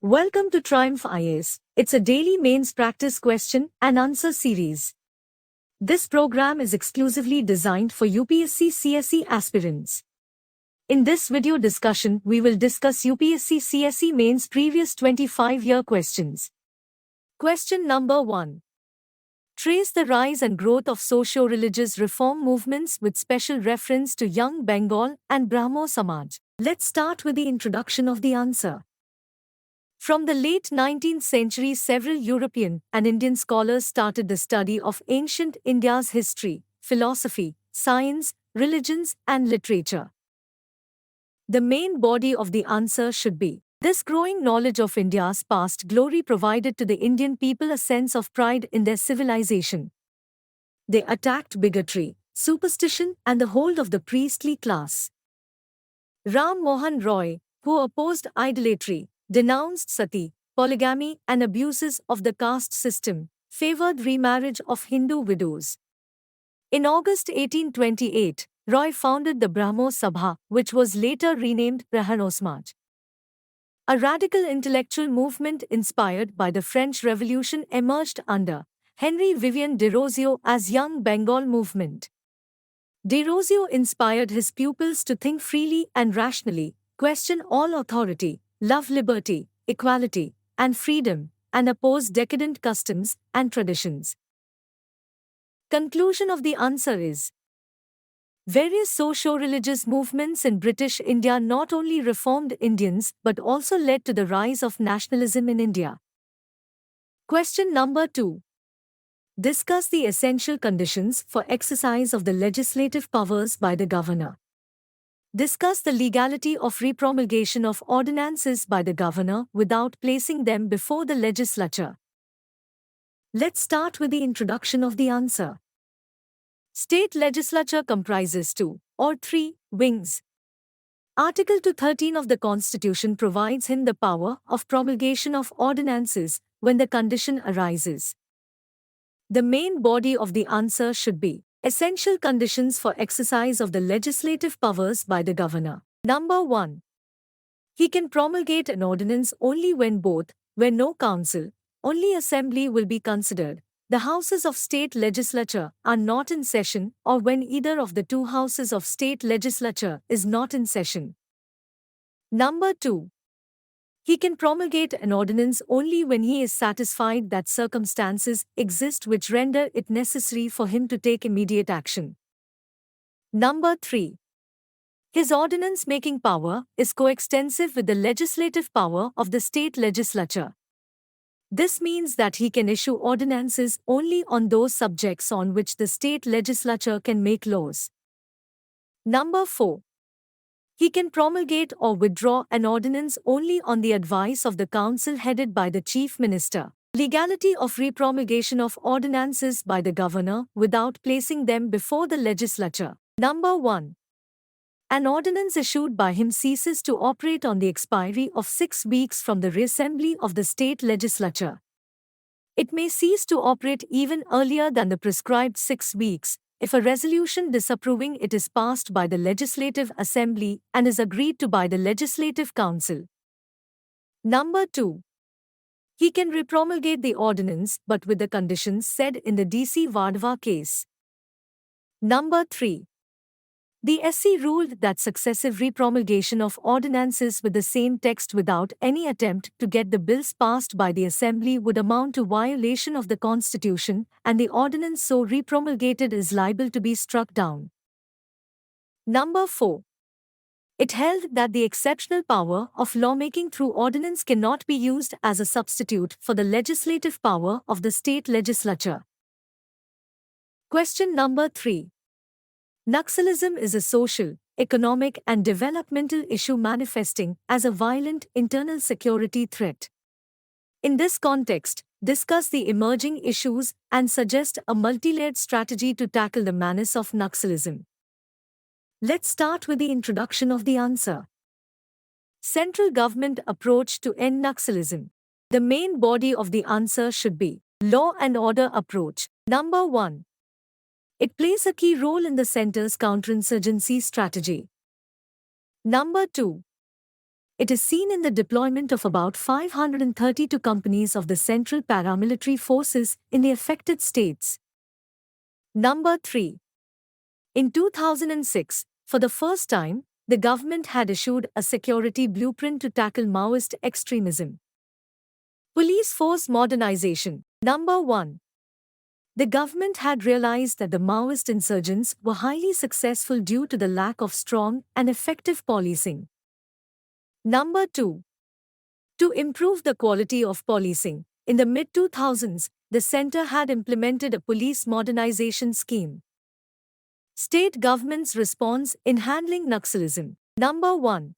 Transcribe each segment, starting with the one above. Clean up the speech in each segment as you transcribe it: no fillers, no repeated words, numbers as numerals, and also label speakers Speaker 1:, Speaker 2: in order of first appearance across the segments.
Speaker 1: Welcome to Triumph IAS. It's a daily mains practice question and answer series. This program is exclusively designed for UPSC CSE aspirants. In this video discussion, we will discuss UPSC CSE mains previous 25-year questions. Question number 1. Trace the rise and growth of socio-religious reform movements with special reference to Young Bengal and Brahmo Samaj. Let's start with the introduction of the answer. From the late 19th century, several European and Indian scholars started the study of ancient India's history, philosophy, science, religions, and literature. The main body of the answer should be: this growing knowledge of India's past glory provided to the Indian people a sense of pride in their civilization. They attacked bigotry, superstition, and the hold of the priestly class. Ram Mohan Roy, who opposed idolatry, denounced sati, polygamy, and abuses of the caste system, favored remarriage of Hindu widows. In August 1828, Roy founded the Brahmo Sabha, which was later renamed Prahano Samaj. A radical intellectual movement inspired by the French Revolution emerged under Henry Vivian Desrosiers as Young Bengal movement. Desrosiers inspired his pupils to think freely and rationally, question all authority, love liberty, equality, and freedom, and oppose decadent customs and traditions. Conclusion of the answer is: various socio-religious movements in British India not only reformed Indians but also led to the rise of nationalism in India. Question number 2. Discuss the essential conditions for exercise of the legislative powers by the governor. Discuss the legality of repromulgation of ordinances by the governor without placing them before the legislature. Let's start with the introduction of the answer. State legislature comprises 2 or 3 wings. Article 213 of the Constitution provides him the power of promulgation of ordinances when the condition arises. The main body of the answer should be: essential conditions for exercise of the legislative powers by the governor. Number 1. He can promulgate an ordinance only when where no council, only assembly will be considered, the houses of state legislature are not in session, or when either of the two houses of state legislature is not in session. Number 2. He can promulgate an ordinance only when he is satisfied that circumstances exist which render it necessary for him to take immediate action. Number 3. His ordinance-making power is coextensive with the legislative power of the state legislature. This means that he can issue ordinances only on those subjects on which the state legislature can make laws. Number 4. He can promulgate or withdraw an ordinance only on the advice of the council headed by the chief minister. Legality of repromulgation of ordinances by the governor without placing them before the legislature. Number 1. An ordinance issued by him ceases to operate on the expiry of 6 weeks from the reassembly of the state legislature. It may cease to operate even earlier than the prescribed 6 weeks, if a resolution disapproving it is passed by the Legislative Assembly and is agreed to by the Legislative Council. Number 2. He can repromulgate the ordinance but with the conditions said in the D.C. Vadhva case. Number 3. The SC ruled that successive repromulgation of ordinances with the same text without any attempt to get the bills passed by the Assembly would amount to violation of the Constitution, and the ordinance so repromulgated is liable to be struck down. Number 4. It held that the exceptional power of lawmaking through ordinance cannot be used as a substitute for the legislative power of the state legislature. Question number 3. Naxalism is a social, economic, and developmental issue manifesting as a violent internal security threat. In this context, discuss the emerging issues and suggest a multi-layered strategy to tackle the menace of Naxalism. Let's start with the introduction of the answer. Central government approach to end Naxalism. The main body of the answer should be: law and order approach. Number 1. It plays a key role in the center's counterinsurgency strategy. Number 2. It is seen in the deployment of about 532 companies of the Central Paramilitary Forces in the affected states. Number 3. In 2006, for the first time, the government had issued a security blueprint to tackle Maoist extremism. Police force modernization. Number 1. The government had realized that the Maoist insurgents were highly successful due to the lack of strong and effective policing. Number 2. To improve the quality of policing, in the mid-2000s, the center had implemented a police modernization scheme. State government's response in handling Naxalism. Number 1.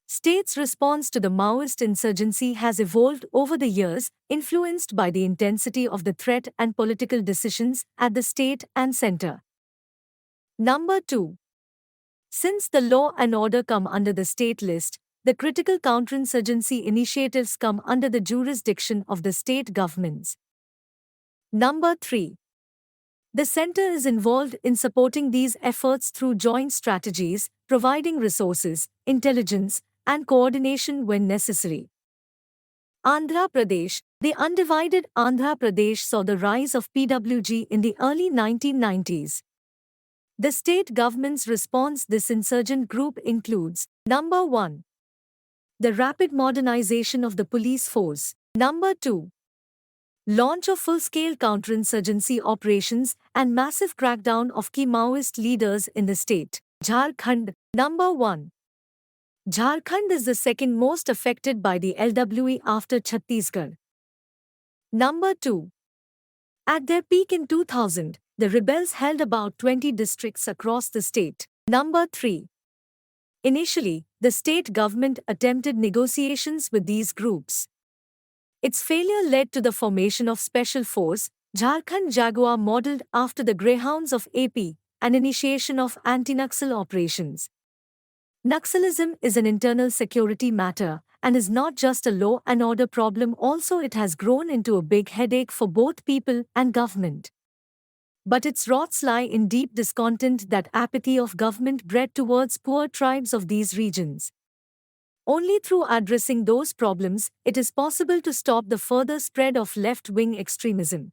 Speaker 1: States' response to the Maoist insurgency has evolved over the years, influenced by the intensity of the threat and political decisions at the state and center. Number 2. Since the law and order come under the state list, the critical counterinsurgency initiatives come under the jurisdiction of the state governments. Number 3. The center is involved in supporting these efforts through joint strategies, providing resources, intelligence, and coordination when necessary. Andhra Pradesh. The undivided Andhra Pradesh saw the rise of PWG in the early 1990s. The state government's response to this insurgent group includes: Number 1. The rapid modernization of the police force. Number 2. Launch of full-scale counterinsurgency operations and massive crackdown of key Maoist leaders in the state. Jharkhand. Number 1. Jharkhand is the second most affected by the LWE after Chhattisgarh. Number 2. At their peak in 2000, the rebels held about 20 districts across the state. Number 3. Initially, the state government attempted negotiations with these groups. Its failure led to the formation of Special Force, Jharkhand Jaguar modeled after the Greyhounds of AP, and initiation of anti-Naxal operations. Naxalism is an internal security matter and is not just a law and order problem, also it has grown into a big headache for both people and government. But its roots lie in deep discontent, that apathy of government bred towards poor tribes of these regions. Only through addressing those problems, it is possible to stop the further spread of left-wing extremism.